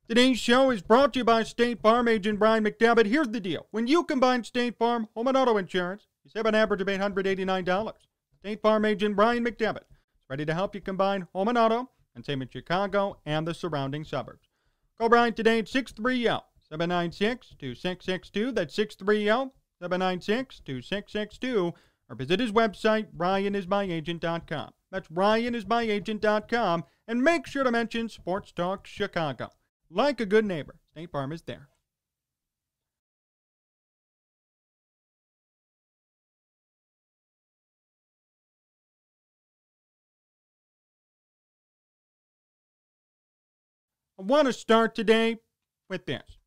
Today's show is brought to you by State Farm agent Brian McDevitt. Here's the deal. When you combine State Farm home and auto insurance, you save an average of $889. State Farm agent Brian McDevitt is ready to help you combine home and auto and save in Chicago and the surrounding suburbs. Call Brian today at 630-796-2662. That's 630-796-2662. Or visit his website, bryanismyagent.com. That's bryanismyagent.com. And make sure to mention Sports Talk Chicago. Like a good neighbor, State Farm is there. I want to start today with this.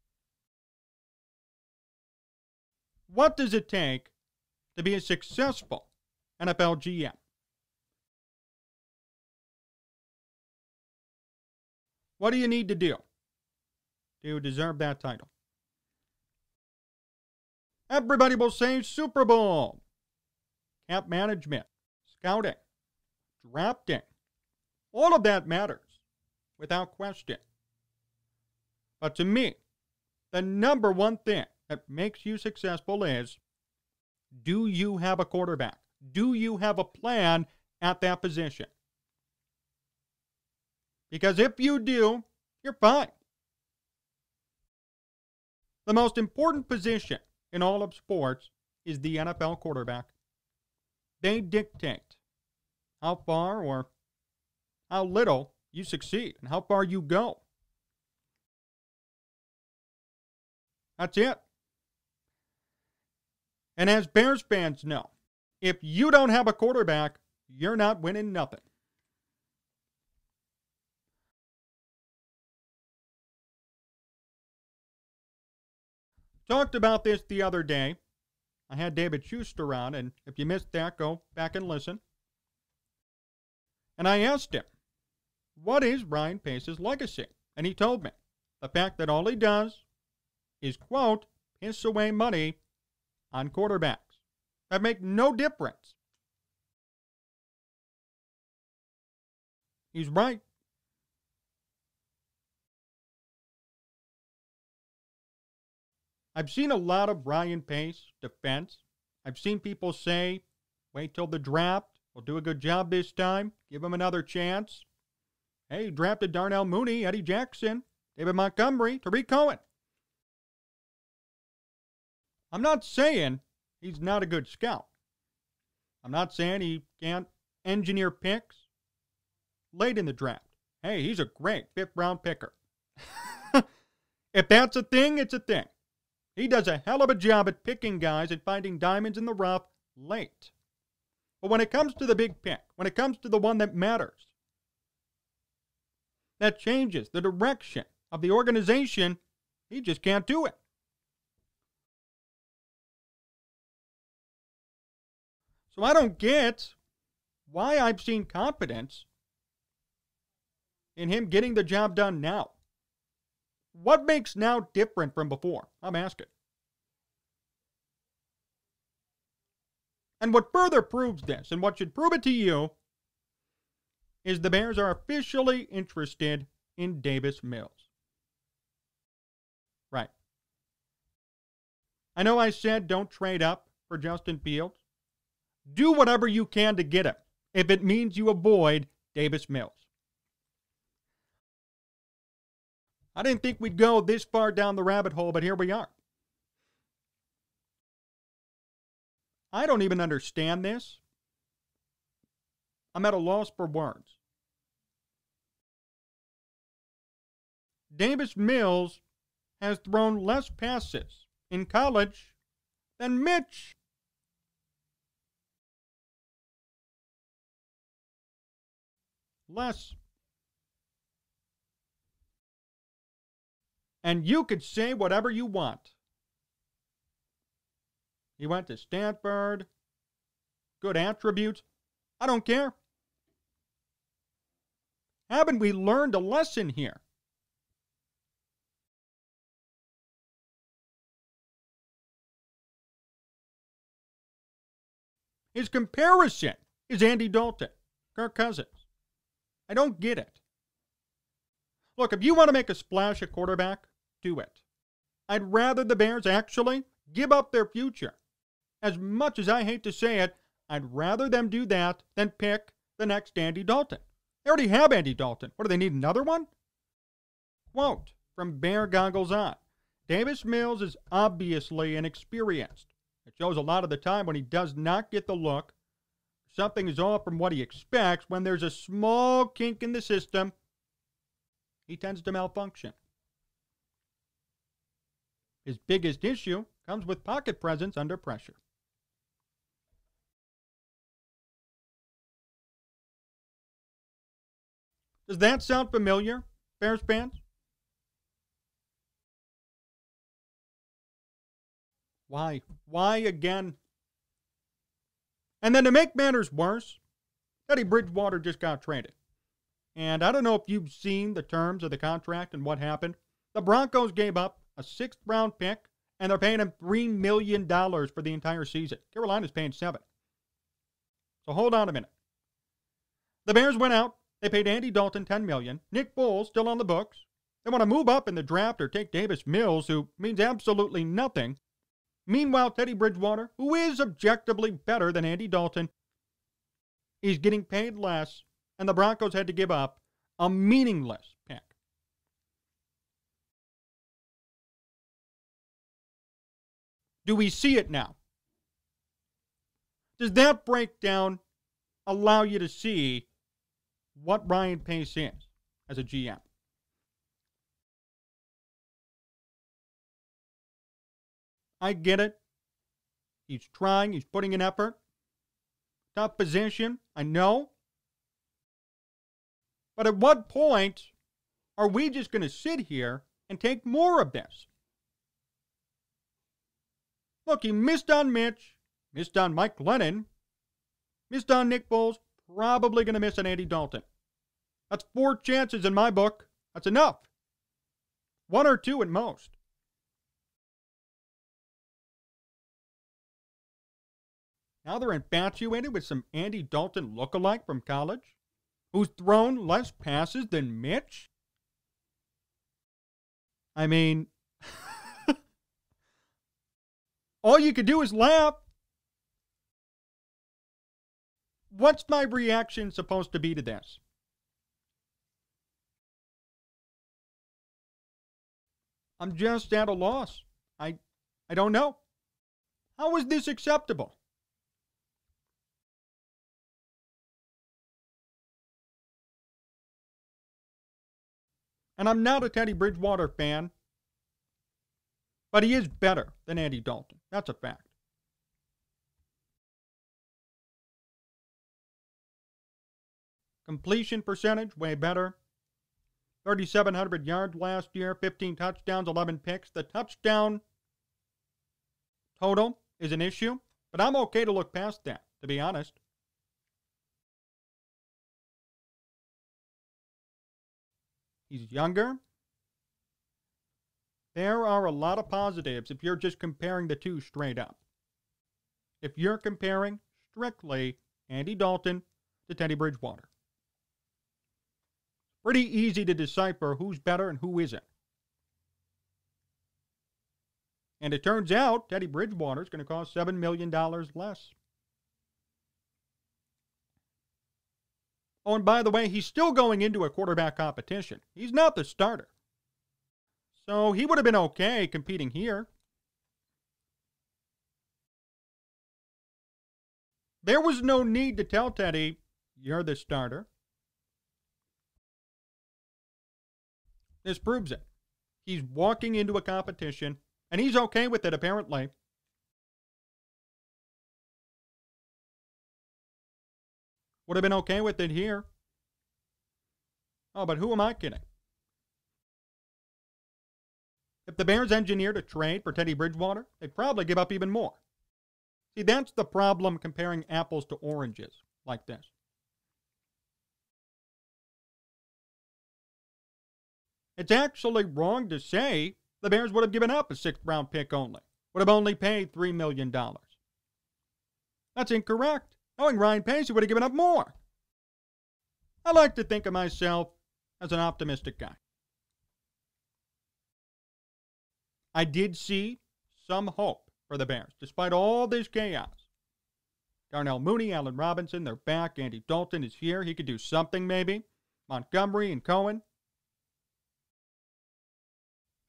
What does it take to be a successful NFL GM? What do you need to do to deserve that title? Everybody will say Super Bowl, cap management, scouting, drafting. All of that matters, without question. But to me, the number one thing that makes you successful is, do you have a quarterback? Do you have a plan at that position? Because if you do, you're fine. The most important position in all of sports is the NFL quarterback. They dictate how far or how little you succeed and how far you go. That's it. And as Bears fans know, if you don't have a quarterback, you're not winning nothing. Talked about this the other day. I had David Schuster on, and if you missed that, go back and listen. And I asked him, what is Ryan Pace's legacy? And he told me the fact that all he does is, quote, piss away money on quarterbacks that make no difference. He's right. I've seen a lot of Ryan Pace defense. I've seen people say, wait till the draft. We'll do a good job this time. Give him another chance. Hey, he drafted Darnell Mooney, Eddie Jackson, David Montgomery, Tariq Cohen. I'm not saying he's not a good scout. I'm not saying he can't engineer picks late in the draft. Hey, he's a great fifth-round picker. If that's a thing, it's a thing. He does a hell of a job at picking guys and finding diamonds in the rough late. But when it comes to the big pick, when it comes to the one that matters, that changes the direction of the organization, he just can't do it. So I don't get why I've seen confidence in him getting the job done now. What makes now different from before? I'm asking. And what further proves this, and what should prove it to you, is the Bears are officially interested in Davis Mills. Right. I know I said don't trade up for Justin Fields. Do whatever you can to get him, if it means you avoid Davis Mills. I didn't think we'd go this far down the rabbit hole, but here we are. I don't even understand this. I'm at a loss for words. Davis Mills has thrown less passes in college than Mitch. Less. And you could say whatever you want. He went to Stanford. Good attributes. I don't care. Haven't we learned a lesson here? His comparison is Andy Dalton, Kirk Cousins. I don't get it. Look, if you want to make a splash at quarterback, do it. I'd rather the Bears actually give up their future. As much as I hate to say it, I'd rather them do that than pick the next Andy Dalton. They already have Andy Dalton. What, do they need another one? Quote from Bear Goggles On. Davis Mills is obviously inexperienced. It shows a lot of the time when he does not get the look. Something is off from what he expects. When there's a small kink in the system, he tends to malfunction. His biggest issue comes with pocket presence under pressure. Does that sound familiar, Bears fans? Why? Why again? And then to make matters worse, Teddy Bridgewater just got traded. And I don't know if you've seen the terms of the contract and what happened. The Broncos gave up a 6th-round pick, and they're paying him $3 million for the entire season. Carolina's paying $7 million. So hold on a minute. The Bears went out. They paid Andy Dalton $10 million. Nick Foles still on the books. They want to move up in the draft or take Davis Mills, who means absolutely nothing. Meanwhile, Teddy Bridgewater, who is objectively better than Andy Dalton, is getting paid less, and the Broncos had to give up a meaningless pick. Do we see it now? Does that breakdown allow you to see what Ryan Pace is as a GM? I get it. He's trying. He's putting in effort. Tough position. I know. But at what point are we just going to sit here and take more of this? Look, he missed on Mitch, missed on Mike Glennon, missed on Nick Foles, probably going to miss on Andy Dalton. That's 4 chances in my book. That's enough. 1 or 2 at most. Now they're infatuated with some Andy Dalton lookalike from college who's thrown less passes than Mitch? I mean, all you could do is laugh. What's my reaction supposed to be to this? I'm just at a loss. I don't know. How is this acceptable? And I'm not a Teddy Bridgewater fan, but he is better than Andy Dalton. That's a fact. Completion percentage, way better. 3,700 yards last year, 15 touchdowns, 11 picks. The touchdown total is an issue, but I'm okay to look past that, to be honest. He's younger. There are a lot of positives if you're just comparing the two straight up. If you're comparing strictly Andy Dalton to Teddy Bridgewater. Pretty easy to decipher who's better and who isn't. And it turns out Teddy Bridgewater is going to cost $7 million less. Oh, and by the way, he's still going into a quarterback competition. He's not the starter. So he would have been okay competing here. There was no need to tell Teddy, you're the starter. This proves it. He's walking into a competition, and he's okay with it, apparently. Would have been okay with it here. Oh, but who am I kidding? If the Bears engineered a trade for Teddy Bridgewater, they'd probably give up even more. See, that's the problem comparing apples to oranges like this. It's actually wrong to say the Bears would have given up a 6th-round pick only. Would have only paid $3 million. That's incorrect. Knowing Ryan Pace, he would have given up more. I like to think of myself as an optimistic guy. I did see some hope for the Bears, despite all this chaos. Darnell Mooney, Allen Robinson, they're back. Andy Dalton is here. He could do something maybe. Montgomery and Cohen.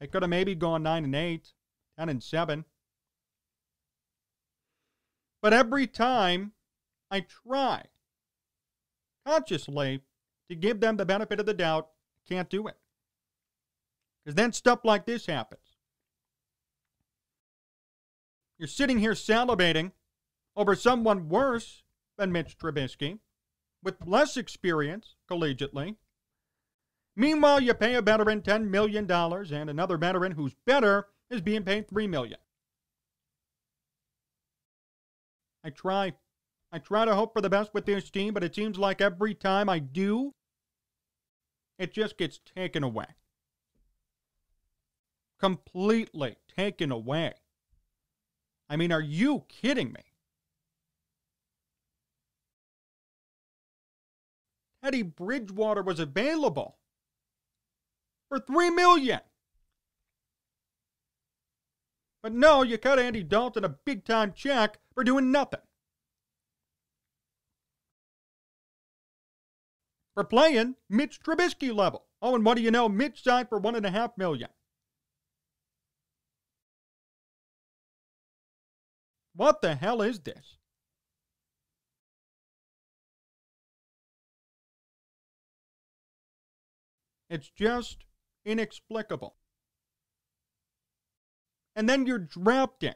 They could have maybe gone 9-8, 10-7. But every time I try consciously to give them the benefit of the doubt, I can't do it. Because then stuff like this happens. You're sitting here salivating over someone worse than Mitch Trubisky, with less experience collegiately. Meanwhile, you pay a veteran $10 million, and another veteran who's better is being paid $3 million. I try to hope for the best with this team, but it seems like every time I do, it just gets taken away. Completely taken away. I mean, are you kidding me? Teddy Bridgewater was available for $3 million. But no, you cut Andy Dalton a big-time check for doing nothing. For playing Mitch Trubisky level. Oh, and what do you know? Mitch signed for $1.5 million. What the hell is this? It's just inexplicable. And then you're drafting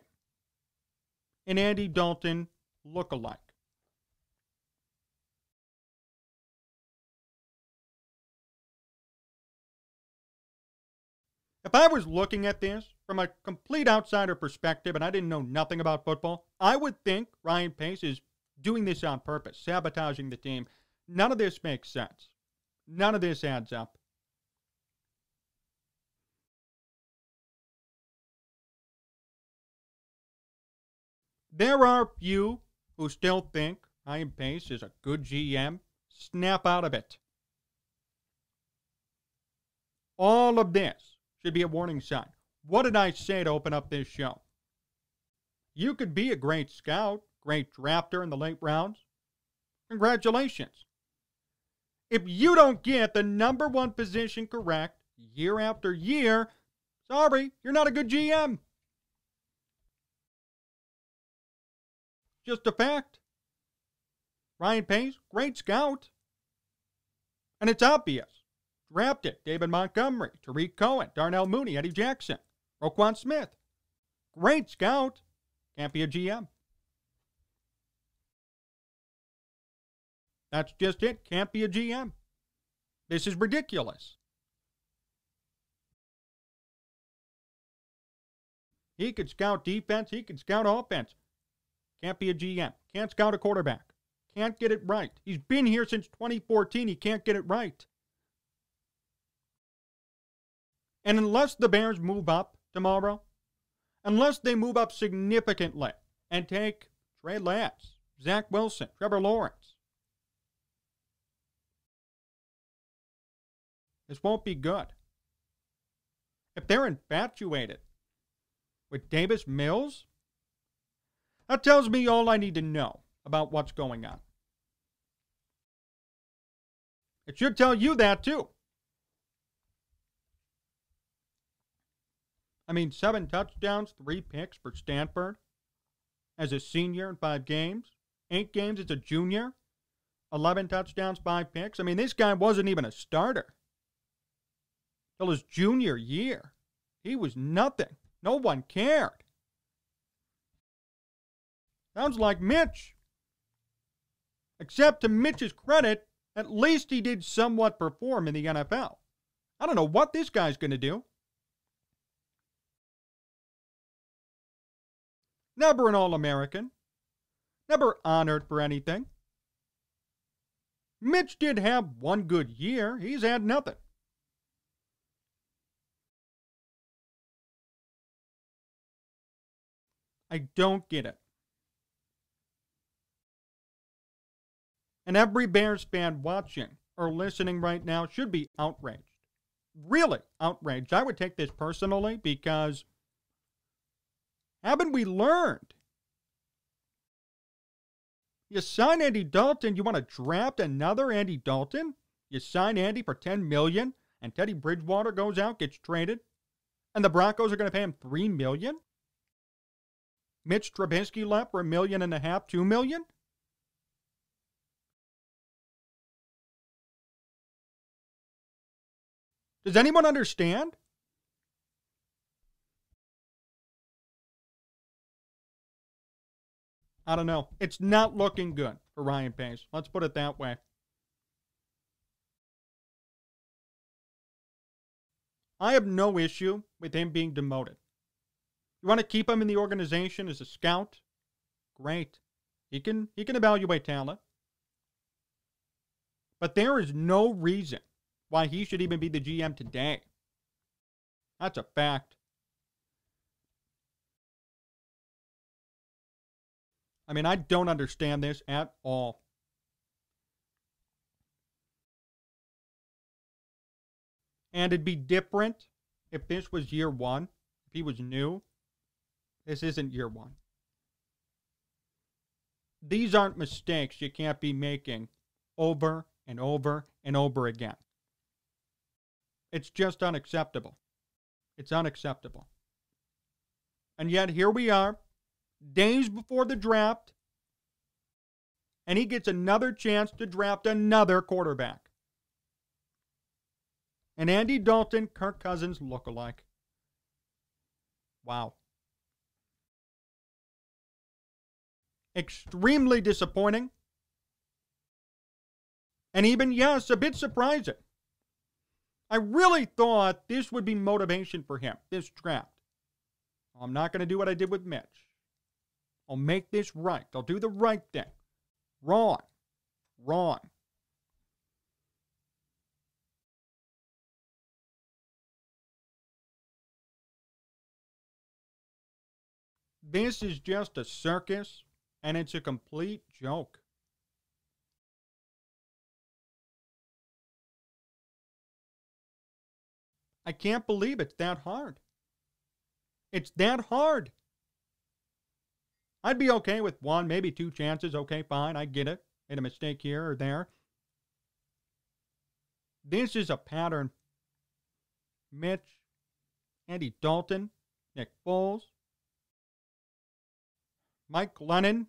an Andy Dalton lookalike. If I was looking at this from a complete outsider perspective and I didn't know nothing about football, I would think Ryan Pace is doing this on purpose, sabotaging the team. None of this makes sense. None of this adds up. There are few who still think Ryan Pace is a good GM. Snap out of it. All of this should be a warning sign. What did I say to open up this show? You could be a great scout, great drafter in the late rounds. Congratulations. If you don't get the number one position correct year after year, sorry, you're not a good GM. Just a fact. Ryan Pace, great scout. And it's obvious. Drafted David Montgomery, Tariq Cohen, Darnell Mooney, Eddie Jackson, Roquan Smith. Great scout. Can't be a GM. That's just it. Can't be a GM. This is ridiculous. He could scout defense. He could scout offense. Can't be a GM. Can't scout a quarterback. Can't get it right. He's been here since 2014. He can't get it right. And unless the Bears move up tomorrow, unless they move up significantly and take Trey Lance, Zach Wilson, Trevor Lawrence, this won't be good. If they're infatuated with Davis Mills, that tells me all I need to know about what's going on. It should tell you that too. I mean, 7 touchdowns, 3 picks for Stanford as a senior in 5 games. 8 games as a junior. 11 touchdowns, 5 picks. I mean, this guy wasn't even a starter till his junior year. He was nothing. No one cared. Sounds like Mitch. Except to Mitch's credit, at least he did somewhat perform in the NFL. I don't know what this guy's going to do. Never an All-American. Never honored for anything. Mitch did have one good year. He's had nothing. I don't get it. And every Bears fan watching or listening right now should be outraged. Really outraged. I would take this personally because Haven't we learned? You sign Andy Dalton, you want to draft another Andy Dalton? You sign Andy for $10 million, and Teddy Bridgewater goes out, gets traded, and the Broncos are going to pay him $3 million? Mitch Trubisky left for $1.5 million, $2 million? Does anyone understand? I don't know. It's not looking good for Ryan Pace. Let's put it that way. I have no issue with him being demoted. You want to keep him in the organization as a scout? Great. He can evaluate talent. But there is no reason why he should even be the GM today. That's a fact. I mean, I don't understand this at all. And it'd be different if this was year one, if he was new. This isn't year one. These aren't mistakes you can't be making over and over and over again. It's just unacceptable. It's unacceptable. And yet here we are, days before the draft, and he gets another chance to draft another quarterback. And Andy Dalton, Kirk Cousins lookalike. Wow. Extremely disappointing. And even, yes, a bit surprising. I really thought this would be motivation for him, this draft. I'm not going to do what I did with Mitch. I'll make this right. I'll do the right thing. Wrong. Wrong. This is just a circus, and it's a complete joke. I can't believe it's that hard. It's that hard. I'd be okay with one, maybe two chances. Okay, fine, I get it. Made a mistake here or there. This is a pattern. Mitch, Andy Dalton, Nick Foles, Mike Glennon.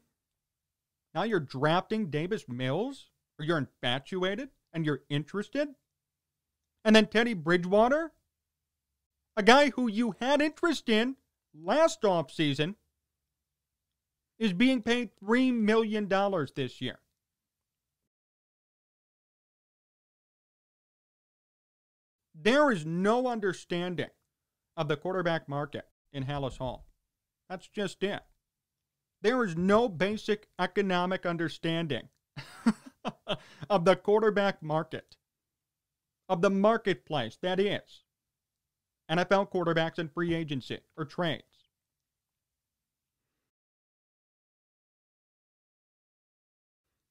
Now you're drafting Davis Mills? Or you're infatuated and you're interested? And then Teddy Bridgewater, a guy who you had interest in last offseason, is being paid $3 million this year. There is no understanding of the quarterback market in Hallis Hall. That's just it. There is no basic economic understanding of the quarterback market, of the marketplace that is NFL quarterbacks and free agency or trades.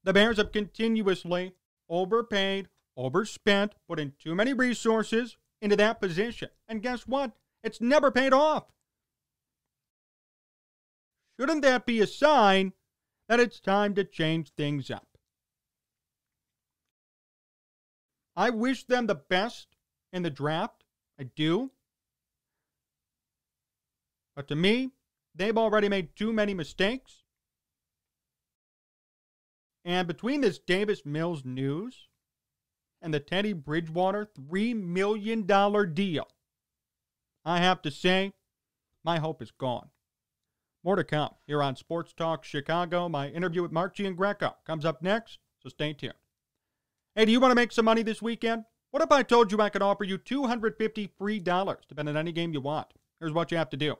The Bears have continuously overpaid, overspent, put in too many resources into that position. And guess what? It's never paid off. Shouldn't that be a sign that it's time to change things up? I wish them the best in the draft. I do. But to me, they've already made too many mistakes. And between this Davis Mills news and the Teddy Bridgewater $3 million deal, I have to say, my hope is gone. More to come here on Sports Talk Chicago. My interview with Mark Giangreco comes up next, so stay tuned. Hey, do you want to make some money this weekend? What if I told you I could offer you $250 free to bet on any game you want? Here's what you have to do.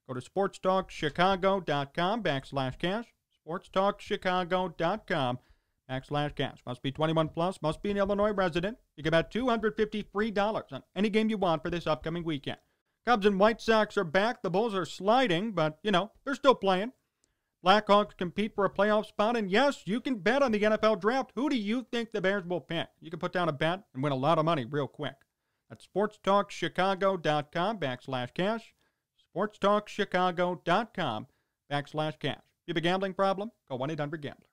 Go to sportstalkchicago.com/cash. sportstalkchicago.com/cash. Must be 21 plus, must be an Illinois resident. You can bet $250 free on any game you want for this upcoming weekend. Cubs and White Sox are back. The Bulls are sliding, but, they're still playing. Blackhawks compete for a playoff spot, and yes, you can bet on the NFL draft. Who do you think the Bears will pick? You can put down a bet and win a lot of money real quick. That's sportstalkchicago.com/cash. sportstalkchicago.com/cash. If you have a gambling problem, call 1-800-GAMBLER.